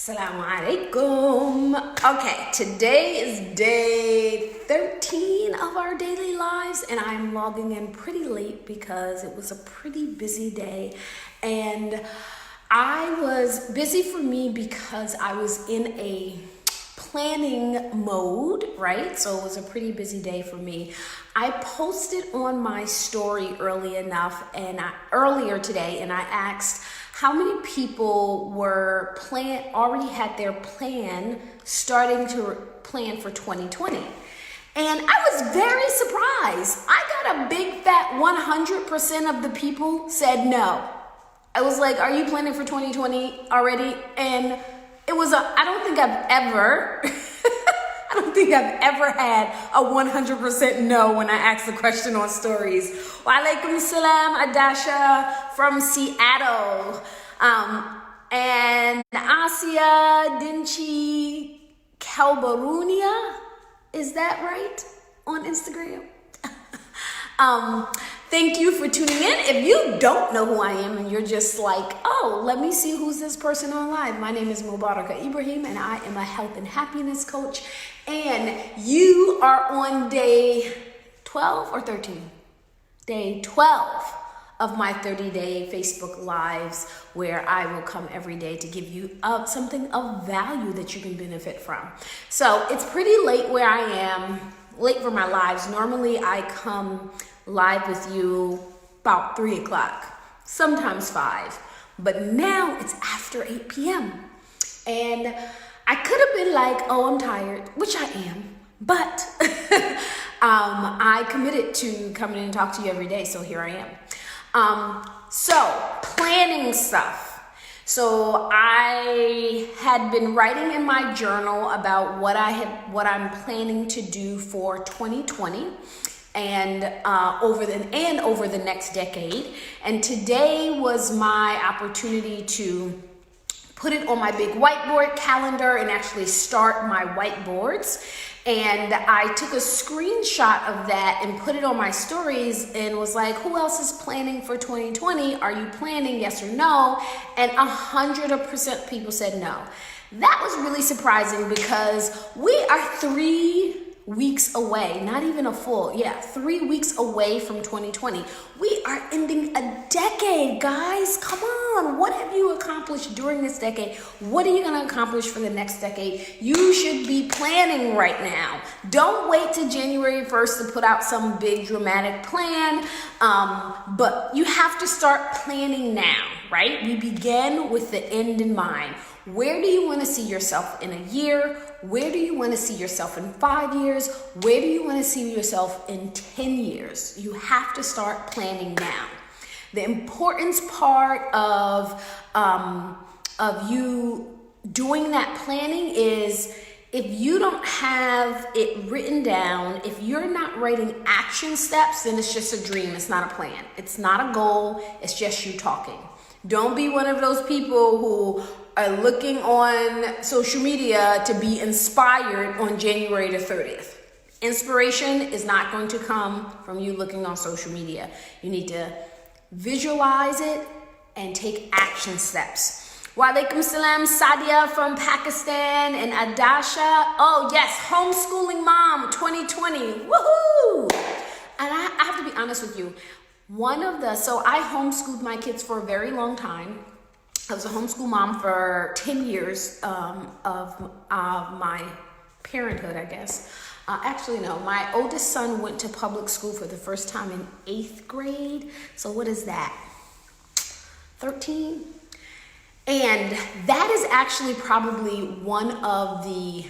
Assalamu alaikum. Okay, today is day 13 of our daily lives, and I'm logging in pretty late because it was a pretty busy day. And I was busy for me because I was in a planning mode, right? So it was a pretty busy day for me. I posted on my story earlier today, and I asked how many people were already had their plan starting to plan for 2020. And I was very surprised. I got a big fat 100% of the people said no. I was like, are you planning for 2020 already? And it was I don't think I've ever had a 100% no when I asked the question on stories. Wa alaikum salam, Adasha from Seattle. And Asia Dinchi Kalbarunia, is that right? On Instagram? Thank you for tuning in. If you don't know who I am and you're just like, oh, let me see who's this person on live. My name is Mubaraka Ibrahim, and I am a health and happiness coach. And you are on day 12 or 13? Day 12 of my 30-day Facebook Lives, where I will come every day to give you something of value that you can benefit from. So it's pretty late where I am, late for my lives. Normally I come live with you about 3 o'clock, sometimes 5, but now it's after 8 p.m. And I could have been like, oh, I'm tired, which I am, but I committed to coming in and talk to you every day, so here I am. So planning stuff. So I had been writing in my journal about what I'm planning to do for 2020. And over the next decade. And today was my opportunity to put it on my big whiteboard calendar and actually start my whiteboards. And I took a screenshot of that and put it on my stories and was like, who else is planning for 2020? Are you planning, yes or no? And 100% people said no. That was really surprising because we are 3 weeks away, not even a full, 3 weeks away from 2020. We are ending a decade, guys. Come on. What have you accomplished during this decade? What are you going to accomplish for the next decade? You should be planning right now. Don't wait till January 1st to put out some big dramatic plan. But you have to start planning now, right? We begin with the end in mind. Where do you want to see yourself in a year? Where do you want to see yourself in 5 years? Where do you want to see yourself in 10 years? You have to start planning now. The importance part of you doing that planning is if you don't have it written down, if you're not writing action steps, then it's just a dream. It's not a plan. It's not a goal. It's just you talking. Don't be one of those people who are looking on social media to be inspired on January the 30th. Inspiration is not going to come from you looking on social media. You need to visualize it and take action steps. Wa alaikum salam, Sadia from Pakistan, and Adasha. Oh yes, homeschooling mom 2020. Woohoo! And I have to be honest with you. So I homeschooled my kids for a very long time. I was a homeschool mom for 10 years of my parenthood, I guess. Actually, no, my oldest son went to public school for the first time in 8th grade. So what is that? 13? And that is actually probably one of the,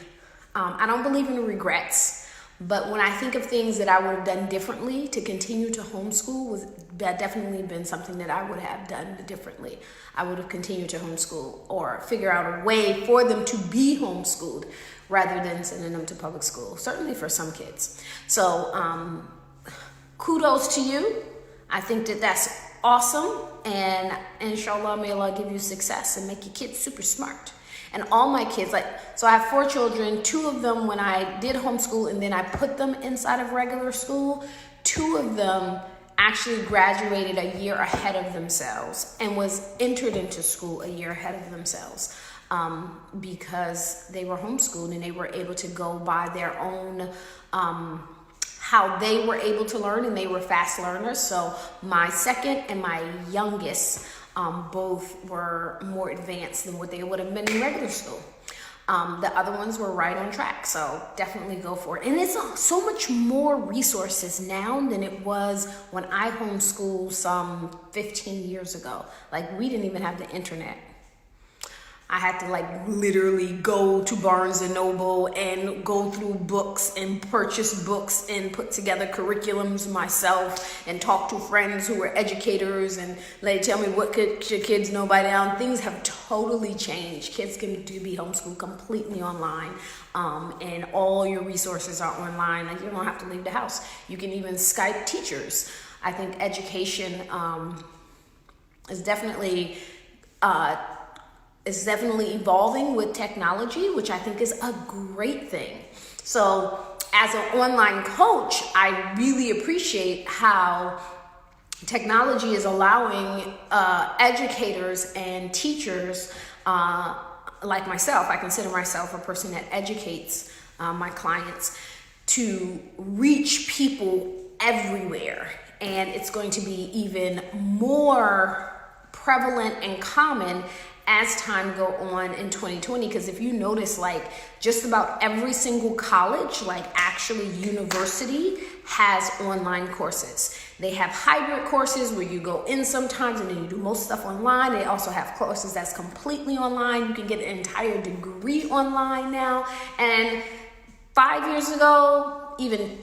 I don't believe in regrets. But when I think of things that I would have done differently to continue to homeschool, that definitely been something that I would have done differently. I would have continued to homeschool or figure out a way for them to be homeschooled rather than sending them to public school, certainly for some kids. So kudos to you. I think that that's awesome. And inshallah, may Allah give you success and make your kids super smart. And all my kids, so I have 4 children, 2 of them when I did homeschool and then I put them inside of regular school, 2 of them actually graduated a year ahead of themselves and was entered into school a year ahead of themselves. because they were homeschooled and they were able to go by their own how they were able to learn, and they were fast learners. So my second and my youngest both were more advanced than what they would have been in regular school. The other ones were right on track, so definitely go for it. And it's so much more resources now than it was when I homeschooled some 15 years ago. Like, we didn't even have the internet. I had to like literally go to Barnes and Noble and go through books and purchase books and put together curriculums myself and talk to friends who were educators and they tell me what could your kids know by now. And things have totally changed. Kids can be homeschooled completely online, and all your resources are online. Like, you don't have to leave the house. You can even Skype teachers. I think education is definitely evolving with technology, which I think is a great thing. So as an online coach, I really appreciate how technology is allowing educators and teachers like myself. I consider myself a person that educates my clients to reach people everywhere. And it's going to be even more prevalent and common as time go on in 2020, because if you notice, like, just about every single college, like actually university, has online courses. They have hybrid courses where you go in sometimes and then you do most stuff online. They also have courses that's completely online. You can get an entire degree online now. And 5 years ago,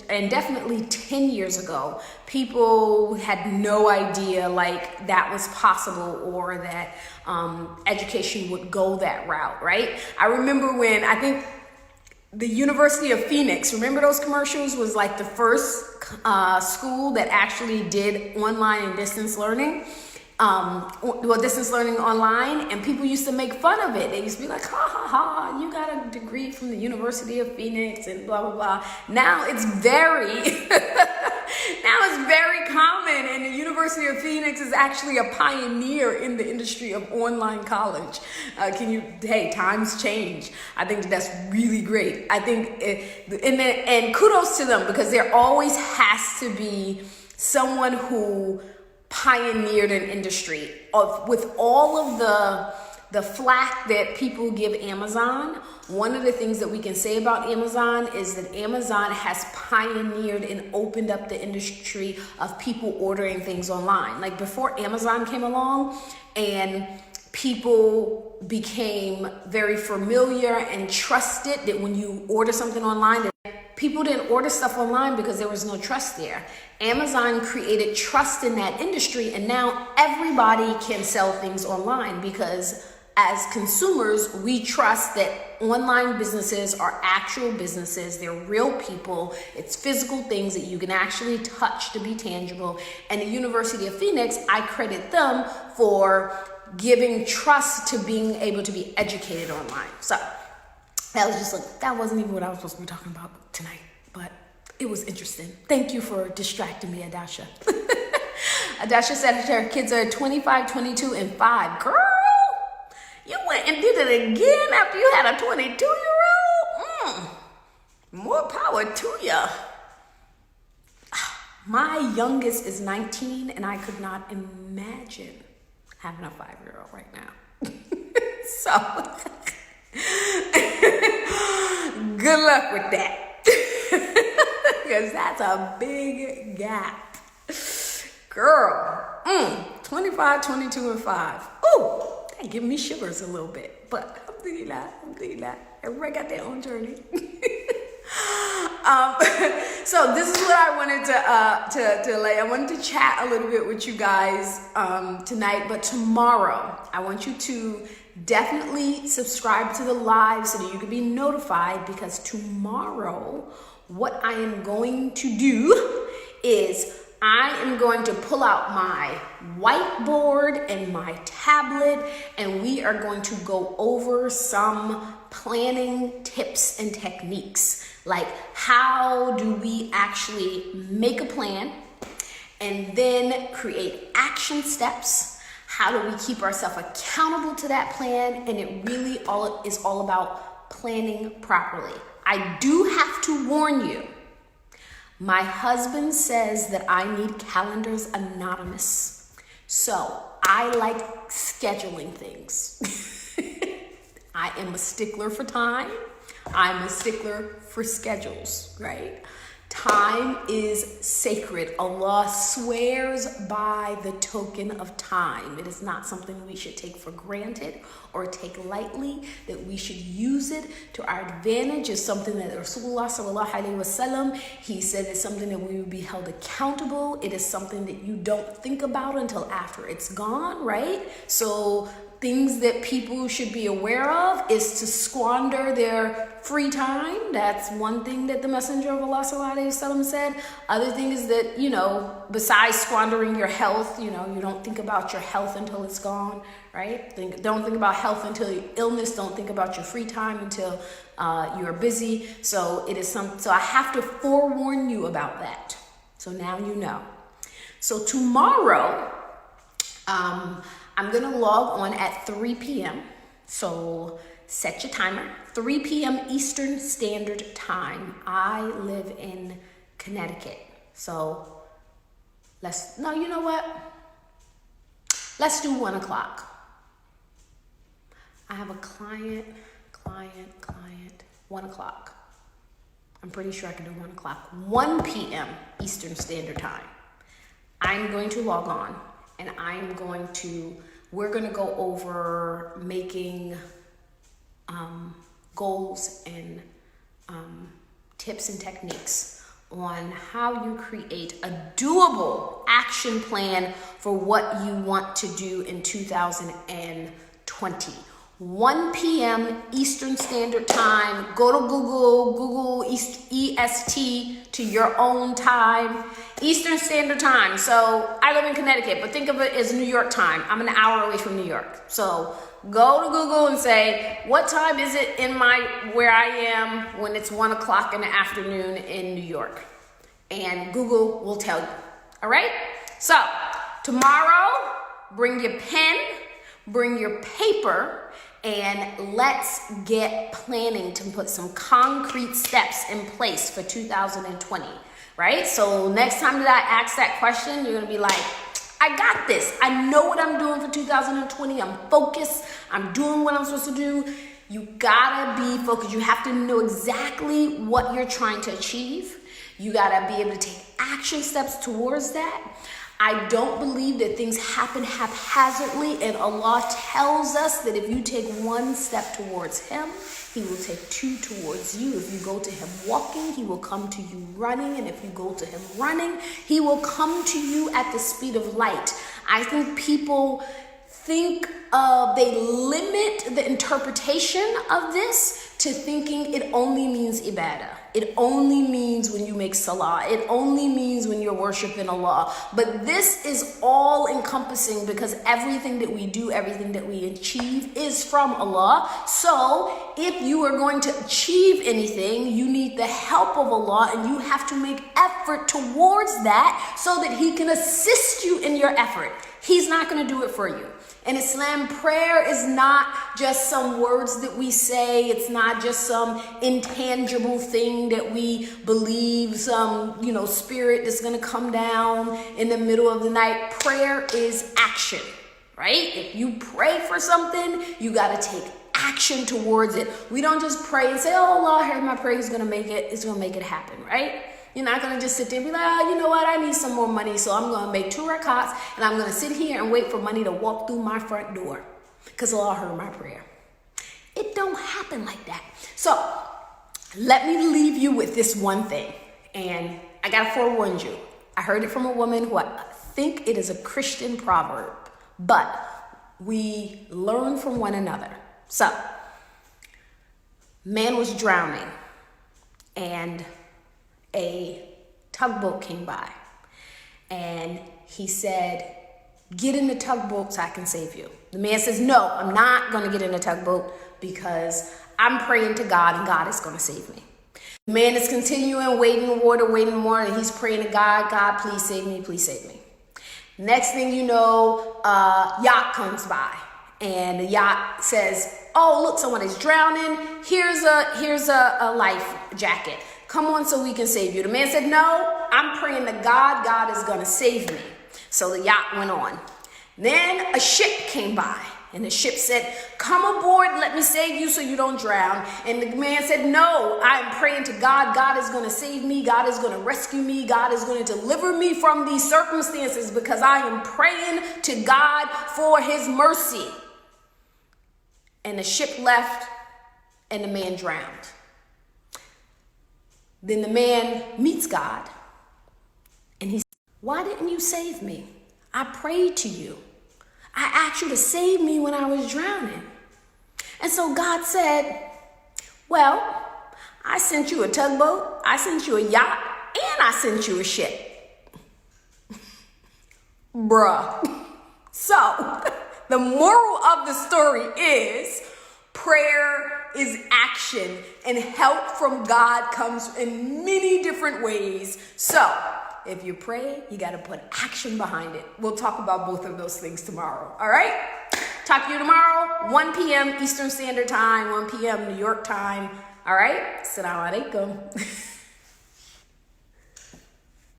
and definitely 10 years ago, people had no idea like that was possible or that education would go that route, right? I remember when I think the University of Phoenix, remember those commercials, was like the first school that actually did online and distance learning. Distance learning online, and people used to make fun of it. They used to be like, ha ha ha, you got a degree from the University of Phoenix and blah blah blah. Now it's very common, and the University of Phoenix is actually a pioneer in the industry of online college. Times change. I think that's really great. I think and kudos to them, because there always has to be someone who pioneered an industry. With all of the flack that people give Amazon, one of the things that we can say about Amazon is that Amazon has pioneered and opened up the industry of people ordering things online. Like, before Amazon came along and people became very familiar and trusted that when you order something online, that people didn't order stuff online because there was no trust there. Amazon created trust in that industry, and now everybody can sell things online because as consumers, we trust that online businesses are actual businesses. They're real people. It's physical things that you can actually touch to be tangible. And the University of Phoenix, I credit them for giving trust to being able to be educated online. So that wasn't even what I was supposed to be talking about tonight, but it was interesting. Thank you for distracting me, Adasha. Adasha said her kids are 25, 22, and 5. Girl, you went and did it again after you had a 22-year-old? More power to ya. My youngest is 19, and I could not imagine having a 5-year-old right now. So, good luck with that. Because that's a big gap. Girl, 25, 22, and 5. Ooh, that give me shivers a little bit. But I'm thinking that. Everybody got their own journey. So this is what I wanted to lay. I wanted to chat a little bit with you guys tonight, but tomorrow I want you to definitely subscribe to the live so that you can be notified, because tomorrow what I am going to do is I am going to pull out my whiteboard and my tablet, and we are going to go over some planning tips and techniques. Like, how do we actually make a plan and then create action steps? How do we keep ourselves accountable to that plan? And it really is all about planning properly. I do have to warn you, my husband says that I need calendars anonymous. So I like scheduling things. I am a stickler for time. I'm a stickler for schedules, right? Time is sacred. Allah swears by the token of time. It is not something we should take for granted or take lightly, that we should use it to our advantage. It's something that Rasulullah sallallahu alaihi wasallam, he said it's something that we will be held accountable. It is something that you don't think about until after it's gone, right? So things that people should be aware of is to squander their free time. That's one thing that the Messenger of Allah sallallahu alaihi wasallam said. Other thing is that, besides squandering your health, you don't think about your health until it's gone, right? Don't think about health until your illness. Don't think about your free time until you're busy. So so I have to forewarn you about that. So now you know. So tomorrow, I'm going to log on at 3 p.m. So set your timer. 3 p.m. Eastern Standard Time. I live in Connecticut. So you know what? Let's do 1 o'clock. I have a client, 1 o'clock. I'm pretty sure I can do 1 o'clock. 1 p.m. Eastern Standard Time. I'm going to log on. And we're going to go over making goals and tips and techniques on how you create a doable action plan for what you want to do in 2020. 1 p.m. Eastern Standard Time. Go to Google EST to your own time. Eastern Standard Time. So I live in Connecticut, but think of it as New York time. I'm an hour away from New York. So go to Google and say, what time is it where I am when it's 1 o'clock in the afternoon in New York? And Google will tell you. All right? So tomorrow, bring your pen, bring your paper, and let's get planning to put some concrete steps in place for 2020, right? So next time that I ask that question, you're gonna be like, I got this. I know what I'm doing for 2020. I'm focused. I'm doing what I'm supposed to do. You gotta be focused. You have to know exactly what you're trying to achieve. You gotta be able to take action steps towards that. I don't believe that things happen haphazardly, and Allah tells us that if you take 1 step towards Him, He will take 2 towards you. If you go to Him walking, He will come to you running, and if you go to Him running, He will come to you at the speed of light. I think people they limit the interpretation of this to thinking it only means ibadah. It only means when you make salah. It only means when you're worshiping Allah. But this is all encompassing, because everything that we do, everything that we achieve is from Allah. So if you are going to achieve anything, you need the help of Allah, and you have to make effort towards that so that He can assist you in your effort. He's not going to do it for you. In Islam, prayer is not just some words that we say. It's not just some intangible thing that we believe, some, spirit that's going to come down in the middle of the night. Prayer is action, right? If you pray for something, you got to take action towards it. We don't just pray and say, oh, Allah heard my prayer. It's going to make it happen, right? You're not going to just sit there and be like, oh, you know what? I need some more money, so I'm going to make 2 rakats, and I'm going to sit here and wait for money to walk through my front door because Allah heard my prayer. It don't happen like that. So let me leave you with this one thing, and I got to forewarn you. I heard it from a woman who I think it is a Christian proverb, but we learn from one another. So, man was drowning, and a tugboat came by, and he said, get in the tugboat so I can save you. The man says, no, I'm not going to get in the tugboat because I'm praying to God, and God is going to save me. The man is continuing, wading in water, and he's praying to God, God, please save me, please save me. Next thing you know, yacht comes by, and the yacht says, "Oh, look, someone is drowning. Here's a life jacket. Come on, so we can save you." The man said, "No, I'm praying to God. God is gonna save me." So the yacht went on. Then a ship came by, and the ship said, "Come aboard, let me save you so you don't drown." And the man said, "No, I'm praying to God. God is going to save me. God is going to rescue me. God is going to deliver me from these circumstances because I am praying to God for his mercy." And the ship left, and the man drowned. Then the man meets God, and he says, "Why didn't you save me? I prayed to you. I asked you to save me when I was drowning." And so God said, "Well, I sent you a tugboat, I sent you a yacht, and I sent you a ship." Bruh. So, the moral of the story is prayer is action, and help from God comes in many different ways. So, if you pray, you got to put action behind it. We'll talk about both of those things tomorrow. All right? Talk to you tomorrow, 1 p.m. Eastern Standard Time, 1 p.m. New York time. All right? Assalamu alaikum.